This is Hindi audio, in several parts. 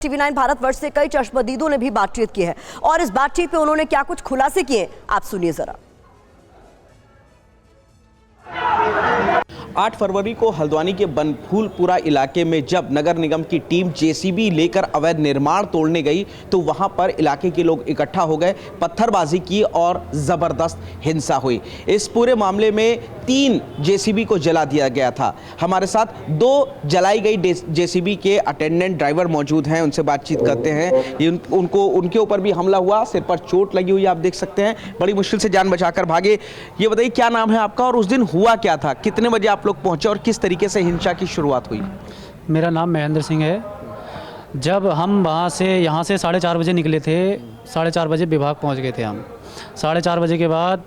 TV9 भारतवर्ष से कई चश्मदीदों ने भी बातचीत की है और इस बातचीत पे उन्होंने क्या कुछ खुलासे किए आप सुनिए जरा। 8 फरवरी को हल्द्वानी के बनभूलपुरा इलाके में जब नगर निगम की टीम जेसीबी लेकर अवैध निर्माण तोड़ने गई तो वहां पर इलाके के लोग इकट्ठा हो गए, पत्थरबाजी की और जबरदस्त हिंसा हुई। इस पूरे मामले में 3 जेसीबी को जला दिया गया था। हमारे साथ 2 जलाई गई जेसीबी के अटेंडेंट ड्राइवर मौजूद हैं, उनसे बातचीत करते हैं। उनके ऊपर भी हमला हुआ, सिर पर चोट लगी हुई आप देख सकते हैं, बड़ी मुश्किल से जान बचाकर भागे। ये बताइए क्या नाम है आपका और उस दिन हुआ क्या था, कितने बजे आप लोग पहुंचे और किस तरीके से हिंसा की शुरुआत हुई? मेरा नाम महेंद्र सिंह है। जब हम यहाँ से 4:30 बजे निकले थे, 4:30 बजे विभाग पहुंच गए थे हम। 4:30 बजे के बाद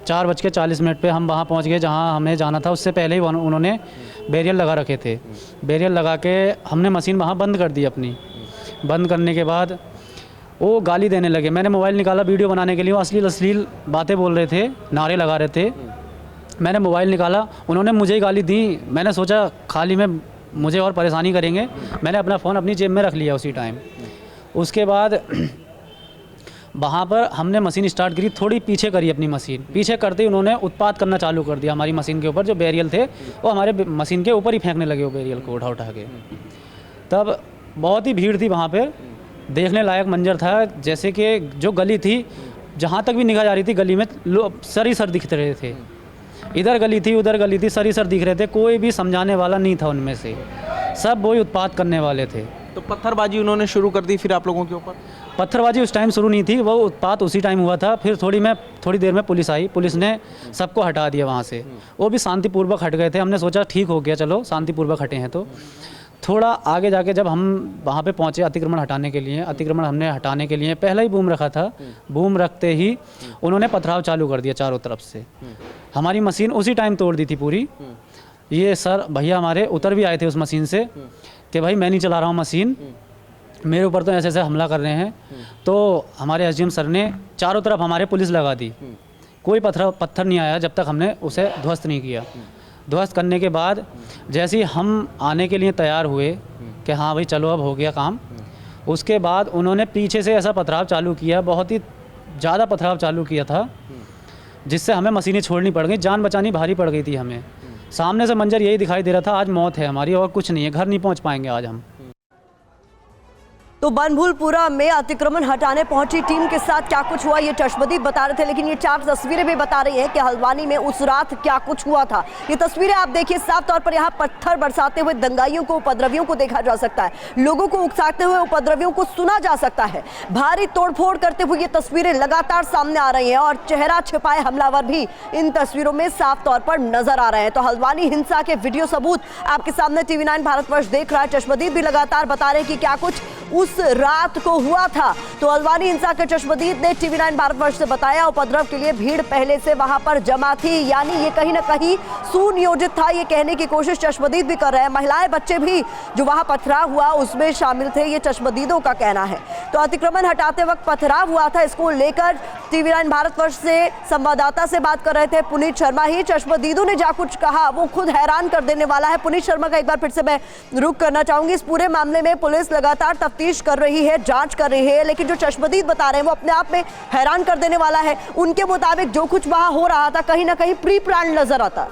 4:40 पे हम वहाँ पहुंच गए जहाँ हमें जाना था। उससे पहले ही उन्होंने बैरियर लगा रखे थे। बैरियर लगा के हमने मशीन वहाँ बंद कर दी अपनी। बंद करने के बाद वो गाली देने लगे। मैंने मोबाइल निकाला वीडियो बनाने के लिए, वो अश्लील बातें बोल रहे थे, नारे लगा रहे थे। मैंने मोबाइल निकाला, उन्होंने मुझे ही गाली दी। मैंने सोचा खाली में मुझे और परेशानी करेंगे, मैंने अपना फ़ोन अपनी जेब में रख लिया उसी टाइम। उसके बाद वहाँ पर हमने मशीन स्टार्ट करी, थोड़ी पीछे करी अपनी मशीन। पीछे करते ही उन्होंने उत्पात करना चालू कर दिया हमारी मशीन के ऊपर। जो बैरियल थे वो हमारे मशीन के ऊपर ही फेंकने लगे, वो बैरियल को उठा के। तब बहुत ही भीड़ थी वहाँ पर, देखने लायक मंजर था। जैसे कि जो गली थी, जहाँ तक भी निगाह जा रही थी, गली में लोग सर ही सर दिख रहे थे। इधर गली थी उधर गली थी, सर ही सर दिख रहे थे। कोई भी समझाने वाला नहीं था उनमें से, सब वही उत्पात करने वाले थे। तो पत्थरबाजी उन्होंने शुरू कर दी फिर आप लोगों के ऊपर? पत्थरबाजी उस टाइम शुरू नहीं थी, वो उत्पात उसी टाइम हुआ था। फिर थोड़ी देर में पुलिस आई, पुलिस ने सबको हटा दिया वहाँ से। वो भी शांतिपूर्वक हट गए थे। हमने सोचा ठीक हो गया, चलो शांतिपूर्वक हटे हैं। तो थोड़ा आगे जाके जब हम वहाँ पे पहुँचे अतिक्रमण हटाने के लिए, अतिक्रमण हमने हटाने के लिए पहले ही बूम रखा था। बूम रखते ही उन्होंने पथराव चालू कर दिया चारों तरफ से। हमारी मशीन उसी टाइम तोड़ दी थी पूरी। ये सर भैया हमारे उतर भी आए थे उस मशीन से कि भाई मैं नहीं चला रहा हूँ मशीन, मेरे ऊपर तो ऐसे ऐसे हमला कर रहे हैं। तो हमारे एसडीएम सर ने चारों तरफ हमारे पुलिस लगा दी। कोई पत्थर नहीं आया जब तक हमने उसे ध्वस्त नहीं किया। ध्वस्त करने के बाद जैसे ही हम आने के लिए तैयार हुए कि हाँ भाई चलो अब हो गया काम, उसके बाद उन्होंने पीछे से ऐसा पथराव चालू किया, बहुत ही ज़्यादा पथराव चालू किया था, जिससे हमें मशीनें छोड़नी पड़ गई, जान बचानी भारी पड़ गई थी हमें। सामने से मंजर यही दिखाई दे रहा था, आज मौत है हमारी और कुछ नहीं है, घर नहीं पहुँच पाएंगे आज हम। तो बनभूलपुरा में अतिक्रमण हटाने पहुंची टीम के साथ क्या कुछ हुआ ये चश्मदीद बता रहे थे, लेकिन ये 4 तस्वीरें भी बता रही हैं कि हल्द्वानी में उस रात क्या कुछ हुआ था। ये तस्वीरें आप देखिए, साफ तौर पर यहाँ पत्थर बरसाते हुए दंगाइयों को, उपद्रवियों को देखा जा सकता है, लोगों को उकसाते हुए उपद्रवियों को सुना जा सकता है। भारी तोड़फोड़ करते हुए ये तस्वीरें लगातार सामने आ रही हैं और चेहरा छिपाए हमलावर भी इन तस्वीरों में साफ तौर पर नजर आ रहे हैं। तो हल्द्वानी हिंसा के वीडियो सबूत आपके सामने TV9 भारतवर्ष देख रहा है। चश्मदीद भी लगातार बता रहे हैं कि क्या कुछ उस रात को हुआ था। तो हल्द्वानी हिंसा के चश्मदीद ने TV9 भारतवर्ष से बताया उपद्रव के लिए भीड़ पहले से वहां पर जमा थी, यानी ये कहीं ना कहीं सुनियोजित था, ये कहने की कोशिश चश्मदीद भी कर रहे हैं। महिलाएं बच्चे भी जो वहां पथराव हुआ उसमें शामिल थे, ये चश्मदीदों का कहना है। तो अतिक्रमण हटाते वक्त पथराव हुआ था, इसको लेकर TV9 भारतवर्ष से संवाददाता से बात कर रहे थे पुनीत शर्मा ही। चश्मदीदों ने जा कुछ कहा वो खुद हैरान कर देने वाला है। पुनीत शर्मा का एक बार फिर से मैं रुख करना चाहूंगी। इस पूरे मामले में पुलिस लगातार तफ्तीश कर रही है, जांच कर रही है, लेकिन जो चश्मदीद बता रहे हैं वो अपने आप में हैरान कर देने वाला है। उनके मुताबिक जो कुछ वहां हो रहा था कहीं ना कहीं प्री प्लान नजर आता।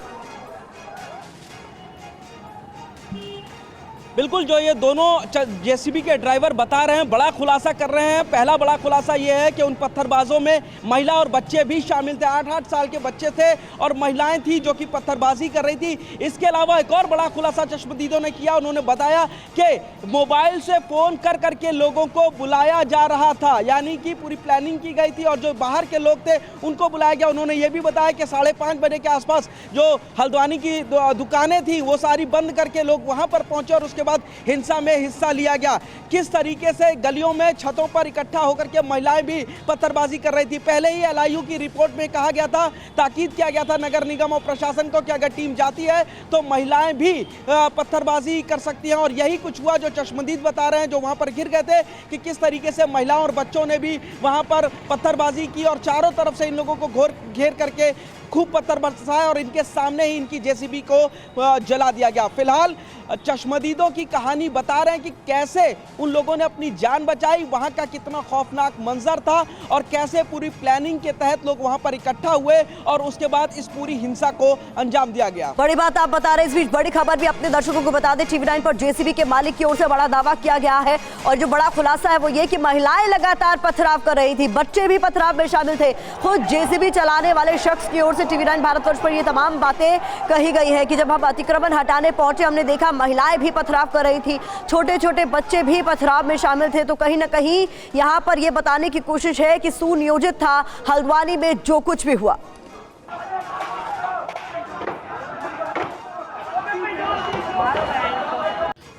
बिल्कुल, जो ये दोनों जेसीबी के ड्राइवर बता रहे हैं, बड़ा खुलासा कर रहे हैं। पहला बड़ा खुलासा ये है कि उन पत्थरबाजों में महिला और बच्चे भी शामिल थे। 8-8 साल के बच्चे थे और महिलाएं थी जो कि पत्थरबाजी कर रही थी। इसके अलावा एक और बड़ा खुलासा चश्मदीदों ने किया। उन्होंने बताया कि मोबाइल से फ़ोन कर करके लोगों को बुलाया जा रहा था, यानी कि पूरी प्लानिंग की गई थी और जो बाहर के लोग थे उनको बुलाया गया। उन्होंने ये भी बताया कि 5:30 बजे के आसपास जो हल्द्वानी की दुकानें थी वो सारी बंद करके लोग वहाँ पर पहुँचे और उसके बाद हिंसा में हिस्सा लिया गया। किस तरीके से गलियों में छतों पर इकट्ठा होकर के महिलाएं भी पत्थरबाजी कर रही थी। पहले ही LIU की रिपोर्ट में कहा गया था, ताकीद किया गया था नगर निगम और प्रशासन को कि अगर टीम जाती है तो महिलाएं भी पत्थरबाजी कर सकती हैं और यही कुछ हुआ। जो चश्मदीद बता रहे हैं जो वहां पर गिर गए थे कि किस तरीके से महिलाओं और बच्चों ने भी वहां पर पत्थरबाजी की और चारों तरफ से इन लोगों को घेर करके खूब पत्थर बरसाए और इनके सामने ही इनकी जेसीबी को जला दिया गया। फिलहाल चश्मदीदों बच्चों की कहानी बता रहे हैं कि कैसे उन लोगों ने अपनी जान बचाई, वहां का कितना खौफनाक मंजर था और कैसे पूरी प्लानिंग के तहत लोग वहां पर इकट्ठा हुए और उसके बाद इस पूरी हिंसा को अंजाम दिया गया। बड़ी बात आप बता रहे हैं। इस बीच बड़ी खबर भी अपने दर्शकों को बता दें, TV9 पर जेसीबी के मालिक की ओर से बड़ा दावा किया गया है और जो बड़ा खुलासा है वो ये कि महिलाएं लगातार पथराव कर रही थी, बच्चे भी पथराव में शामिल थे। खुद जेसीबी चलाने वाले शख्स की ओर से TV9 भारतवर्ष पर ये तमाम बातें कही गई है कि जब हम अतिक्रमण हटाने पहुंचे हमने देखा महिलाएं भी पथराव कर रही थी, छोटे छोटे बच्चे भी पथराव में शामिल थे। तो कहीं ना कहीं यहां पर यह बताने की कोशिश है कि सुनियोजित था हल्द्वानी में जो कुछ भी हुआ।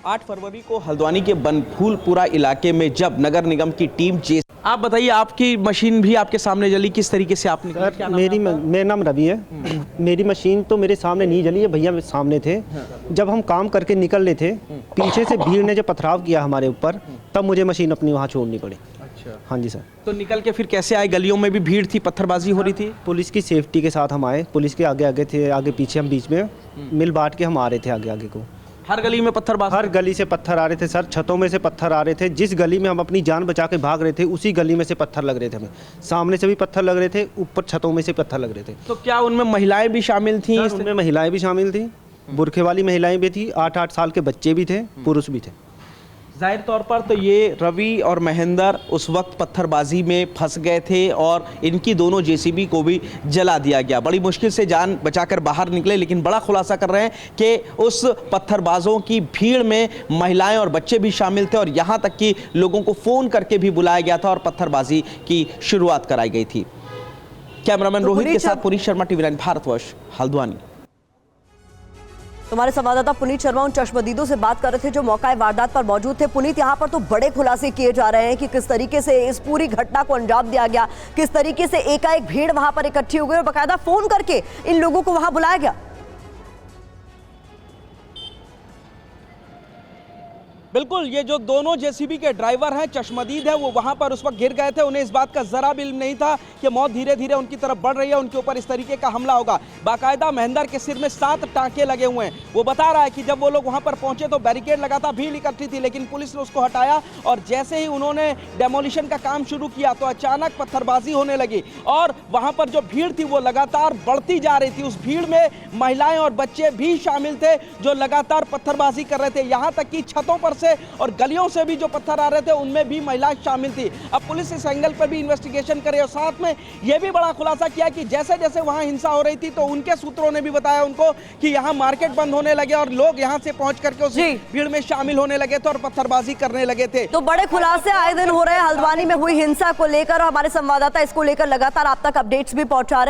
8 फरवरी को हल्द्वानी के बनभूलपुरा इलाके में जब नगर निगम की टीम आप बताइए, आपकी मशीन भी आपके सामने जली, किस तरीके से आपने? सर मेरा नाम रवि है। मेरी मशीन तो मेरे सामने नहीं जली है, भैया मेरे सामने थे। जब हम काम करके निकल रहे थे, पीछे से भीड़ ने जब पथराव किया हमारे ऊपर, तब मुझे मशीन अपनी वहाँ छोड़नी पड़ी। अच्छा, हाँ जी सर। तो निकल के फिर कैसे आए? गलियों में भी भीड़ थी, पत्थरबाजी हो रही थी? पुलिस की सेफ्टी के साथ हम आए, पुलिस के आगे आगे थे, आगे पीछे हम बीच में मिल बांट के हम आ रहे थे आगे आगे को। हर गली में पत्थरबाजी? हर गली से पत्थर आ रहे थे सर, छतों में से पत्थर आ रहे थे। जिस गली में हम अपनी जान बचा के भाग रहे थे उसी गली में से पत्थर लग रहे थे हमें। सामने से भी पत्थर लग रहे थे, ऊपर छतों में से पत्थर लग रहे थे। तो क्या उनमें महिलाएं भी शामिल थी? उनमें महिलाएं भी शामिल थी, बुरखे वाली महिलाएं भी थी, 8-8 साल के बच्चे भी थे, पुरुष भी थे। जाहिर तौर पर तो ये रवि और महेंद्र उस वक्त पत्थरबाजी में फंस गए थे और इनकी दोनों जेसीबी को भी जला दिया गया। बड़ी मुश्किल से जान बचाकर बाहर निकले, लेकिन बड़ा खुलासा कर रहे हैं कि उस पत्थरबाजों की भीड़ में महिलाएं और बच्चे भी शामिल थे और यहाँ तक कि लोगों को फ़ोन करके भी बुलाया गया था और पत्थरबाजी की शुरुआत कराई गई थी। कैमरामैन रोहित के साथ पुनीत शर्मा, TV9 भारतवर्ष, हल्द्वानी। हमारे संवाददाता पुनीत शर्मा उन चश्मदीदों से बात कर रहे थे जो मौका वारदात पर मौजूद थे। पुनीत, यहाँ पर तो बड़े खुलासे किए जा रहे हैं कि किस तरीके से इस पूरी घटना को अंजाम दिया गया, किस तरीके से एकाएक भीड़ वहां पर इकट्ठी हो गई और बाकायदा फोन करके इन लोगों को वहां बुलाया गया। बिल्कुल, ये जो दोनों जेसीबी के ड्राइवर हैं, चश्मदीद है, वो वहां पर उस वक्त गिर गए थे। उन्हें इस बात का जरा भी इल्म नहीं था कि मौत धीरे धीरे उनकी तरफ बढ़ रही है, उनके ऊपर इस तरीके का हमला होगा। बाकायदा महेंद्र के सिर में 7 टांके लगे हुए हैं। वो बता रहा है कि जब वो लोग वहां पर पहुंचे तो बैरिकेड लगा था, भीड़ इकट्ठी थी, लेकिन पुलिस ने उसको हटाया और जैसे ही उन्होंने डेमोलिशन का काम शुरू किया तो अचानक पत्थरबाजी होने लगी और वहां पर जो भीड़ थी वो लगातार बढ़ती जा रही थी। उस भीड़ में महिलाएं और बच्चे भी शामिल थे जो लगातार पत्थरबाजी कर रहे थे। यहां तक कि छतों पर से और गलियों से भी जो पत्थर आ रहे थे उनमें भी महिलाएं शामिल थी। अब पुलिस इस एंगल पर भी इन्वेस्टिगेशन करे और साथ में यह भी बड़ा खुलासा किया कि जैसे जैसे वहां हिंसा हो रही थी तो उनके सूत्रों ने भी बताया उनको कि यहां मार्केट बंद होने लगे और लोग यहां से पहुंच करके उस भीड़ में शामिल होने लगे थे और पत्थरबाजी करने लगे थे। तो बड़े खुलासे आए दिन हो रहे हैं हल्द्वानी में हुई हिंसा को लेकर और हमारे संवाददाता इसको लेकर लगातार आप तक अपडेट्स भी पहुंचा रहे हैं।